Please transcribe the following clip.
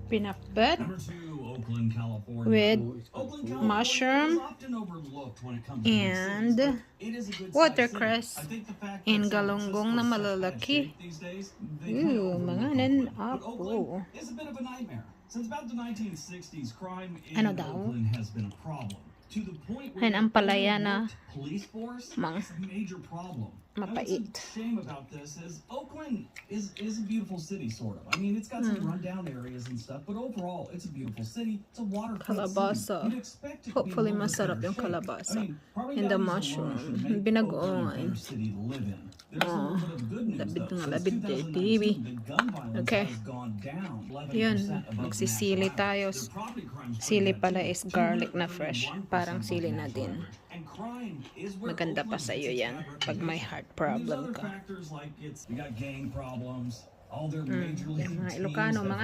pinakbet with mushroom and watercress and galunggong na malalaki. Ooh, mga nan-apo. Since about the 1960s, crime in Ano daw? Oakland has been a problem. To the point where Ayan ang palaya na police force mga is a major problem. mapait. Now, what's a shame about this is Oakland is a beautiful city, sort of. I mean, it's got some rundown areas and stuff, but overall, it's a beautiful city. It's a waterfront Kalabasa. city. You'd expect it to be Hopefully a little bit masarap better yung shape. kalabasa. I mean, probably And the that alone mushroom. should make Binagoongan. Oakland a better city to live in. There's a little bit of good news, Labid though. nga, Since labid 2019, TV. the gun violence Okay. has gone down 11% Yun, above magsisili national tayo. average. The property crimes Sili rate pala at is garlic na fresh. 231% Parang above sili na national din. average. And crime is where Maganda pa Oakland sa gets iyo its yan bad pag may reputation. heart And there's problem other ka. factors like we got gang problems, all their major league Mga teams Ilocano, have mga